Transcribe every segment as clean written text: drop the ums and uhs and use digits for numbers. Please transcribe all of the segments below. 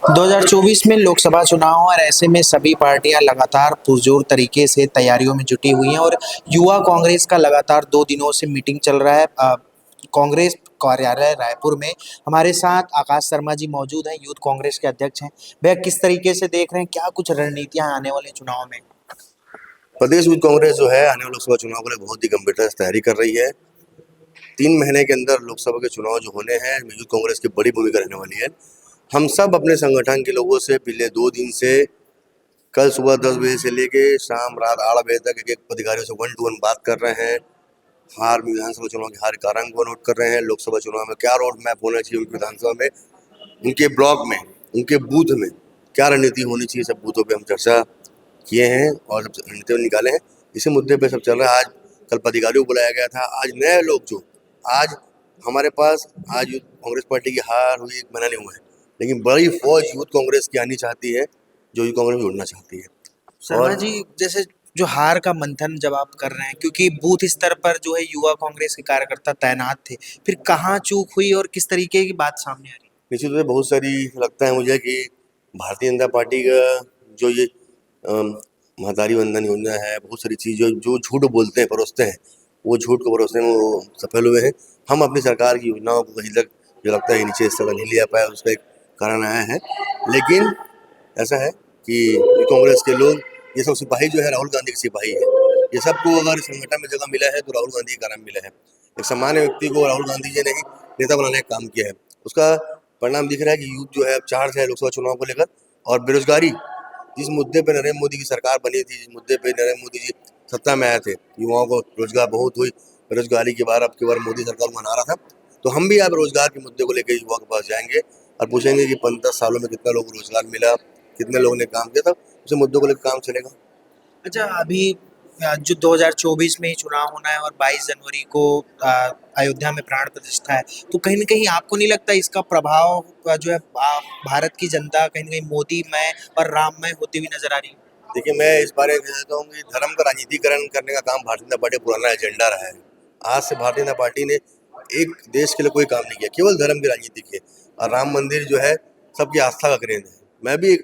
2024 में लोकसभा चुनाव और ऐसे में सभी पार्टियां लगातार पुरजोर तरीके से तैयारियों में जुटी हुई हैं और युवा कांग्रेस का लगातार 2 दिनों से मीटिंग चल रहा है। कांग्रेस कार्यालय रायपुर में हमारे साथ आकाश शर्मा जी मौजूद हैं, यूथ कांग्रेस के अध्यक्ष हैं। वह किस तरीके से देख रहे हैं, क्या कुछ रणनीतियां आने वाले चुनाव में? प्रदेश यूथ कांग्रेस जो है आने वाले लोकसभा चुनाव के लिए बहुत ही गंभीरता से तैयारी कर रही है। 3 महीने के अंदर लोकसभा के चुनाव जो होने हैं, यूथ कांग्रेस की बड़ी भूमिका रहने वाली है। हम सब अपने संगठन के लोगों से पिछले 2 दिन से कल सुबह 10 बजे से लेके शाम रात 8 बजे तक एक एक अधिकारियों से 1-to-1 बात कर रहे हैं। विधानसभा चुनाव के हार कारण को नोट कर रहे हैं। लोकसभा चुनाव में क्या रोड मैप होना चाहिए, उनकी विधानसभा में, उनके ब्लॉक में, उनके बूथ में क्या रणनीति होनी चाहिए, सब बूथों पे हम चर्चा किए हैं और सब रणनीति निकाले हैं। इसी मुद्दे पे सब चल रहा है। आज कल पदाधिकारियों को बुलाया गया था। आज नए लोग जो आज हमारे पास आज यूथ कांग्रेस पार्टी की हार हुई 1 महीना नहीं हुआ है, लेकिन बड़ी फौज यूथ कांग्रेस की आनी चाहती है, जो यूथ कांग्रेस में जुड़ना चाहती है। शर्मा और जी, जैसे जो हार का मंथन जब आप कर रहे हैं, क्योंकि बूथ स्तर पर जो है युवा कांग्रेस के कार्यकर्ता तैनात थे, फिर कहाँ चूक हुई और किस तरीके की बात सामने आ रही है? निश्चित रूप से बहुत सारी लगता है मुझे कि भारतीय जनता पार्टी का जो ये महतारी वंदन योजना है, बहुत सारी चीज़ें जो झूठ बोलते हैं, परोसते हैं, वो झूठ को परोसने में वो सफल हुए हैं। हम अपनी सरकार की योजनाओं को कहीं तक जो लगता है नीचे स्तर नहीं लिया पाया, उसका एक कारण आया है। लेकिन ऐसा है कि कांग्रेस के लोग, ये सब सिपाही जो है राहुल गांधी के सिपाही है। ये सबको अगर संगठन में जगह मिला है तो राहुल गांधी के कारण मिला है। एक सामान्य व्यक्ति को राहुल गांधी जी ने ही नेता बनाने का काम किया है। उसका परिणाम दिख रहा है कि यूथ जो है अब चार्ज है लोकसभा चुनाव को लेकर। और बेरोजगारी, जिस मुद्दे पे नरेंद्र मोदी की सरकार बनी थी, जिस मुद्दे पे नरेंद्र मोदी जी सत्ता में आए थे, युवाओं को रोजगार बहुत हुई, बेरोजगारी की बार अब की बार मोदी सरकार मना रहा था। तो हम भी अब रोजगार के मुद्दे को लेकर युवा के पास जाएंगे और पूछेंगे कि 15 सालों में कितना लोगों को रोजगार मिला, कितने लोगों ने काम किया था। उसे मुद्दों को लेकर काम चलेगा। अच्छा, अभी जो 2024 में ही चुनाव होना है और 22 जनवरी को अयोध्या में प्राण प्रतिष्ठा है, तो कहीं न कहीं आपको नहीं लगता इसका प्रभाव जो है भारत की जनता कहीं न कहीं मोदीमय और राममय होती हुई नज़र आ रही है? देखिए, मैं इस बारे में कहता हूँ कि धर्म का राजनीतिकरण करने का काम भारतीय जनता पार्टी का पुराना एजेंडा रहा है। आज से भारतीय जनता पार्टी ने एक देश के लिए कोई काम नहीं किया, केवल धर्म की राजनीति की है। और राम मंदिर जो है सबकी आस्था का केंद्र है। मैं भी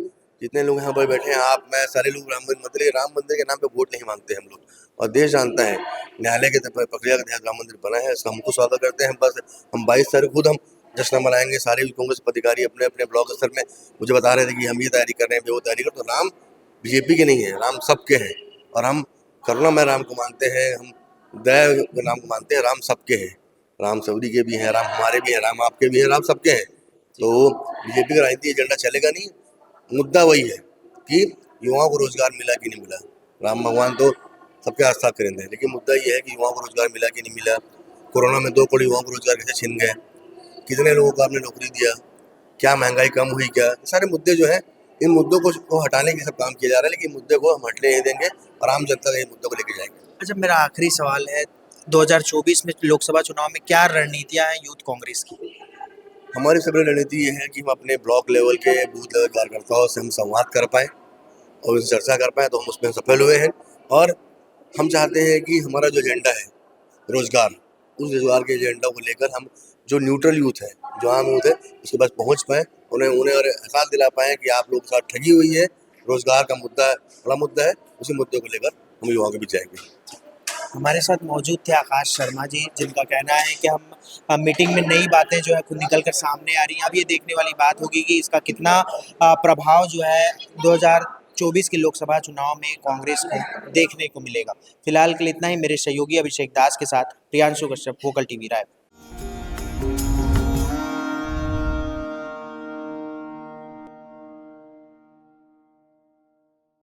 जितने लोग यहाँ पर बैठे हैं, आप, मैं, सारे लोग राम मंदिर, मतलब राम मंदिर के नाम पे वोट नहीं मांगते हम लोग। और देश जानता है, न्यायालय के प्रक्रिया के तहत राम मंदिर बना है, इसका हमको स्वागत करते हैं। बस हम 22 तारीख खुद हम जश्न मनाएंगे। सारे कांग्रेस पदाधिकारी अपने अपने ब्लॉक स्तर में मुझे बता रहे थे कि हम ये तैयारी कर रहे हैं, वो तैयारी कर। तो राम बीजेपी के नहीं है, राम सबके हैं। और हम करुणामय राम को मानते हैं, हम दया के नाम को मानते हैं। राम सबके हैं, राम सऊदी के भी हैं, राम हमारे भी हैं, राम आपके भी हैं, राम सबके हैं। तो बीजेपी का राजनीति एजेंडा चलेगा नहीं। मुद्दा वही है कि युवाओं को रोजगार मिला कि नहीं मिला। राम भगवान तो सबके आस्था करेंगे, लेकिन मुद्दा ये है कि युवाओं को रोजगार मिला कि नहीं मिला। कोरोना में 2 करोड़ युवाओं को रोजगार कैसे छिन गए, कितने लोगों को आपने नौकरी दिया, क्या महंगाई कम हुई, क्या, ये सारे मुद्दे जो है, इन मुद्दों को हटाने के सब काम किया जा रहा है। लेकिन मुद्दे को हम हटने नहीं देंगे और आम जनता का ये मुद्दों को लेकर जाएंगे। अच्छा, मेरा आखिरी सवाल है, 2024 में लोकसभा चुनाव में क्या रणनीतियाँ हैं यूथ कांग्रेस की? हमारी सबसे बड़ी रणनीति ये है कि हम अपने ब्लॉक लेवल के, बूथ लेवल कार्यकर्ताओं से हम संवाद कर पाएँ और उनसे चर्चा कर पाएँ, तो हम उसमें सफल हुए हैं। और हम चाहते हैं कि हमारा जो एजेंडा है रोजगार, उस रोजगार के एजेंडा को लेकर हम जो न्यूट्रल यूथ है, जो आम यूथ है, उसके पास पहुंच पाएँ, उन्हें उन्हें और एहसास दिला पाएँ कि आप लोगों के साथ ठगी हुई है। रोजगार का मुद्दा बड़ा मुद्दा है, उसी मुद्दे को लेकर हम युवाओं के बीच जाएंगे। हमारे साथ मौजूद थे आकाश शर्मा जी, जिनका कहना है कि हम मीटिंग में नई बातें जो है खुद निकल कर सामने आ रही हैं। अब ये देखने वाली बात होगी कि इसका कितना प्रभाव जो है 2024 के लोकसभा चुनाव में कांग्रेस को देखने को मिलेगा। फिलहाल के लिए इतना ही। मेरे सहयोगी अभिषेक दास के साथ प्रियांशु कश्यप, वोकल टीवी रायपुर।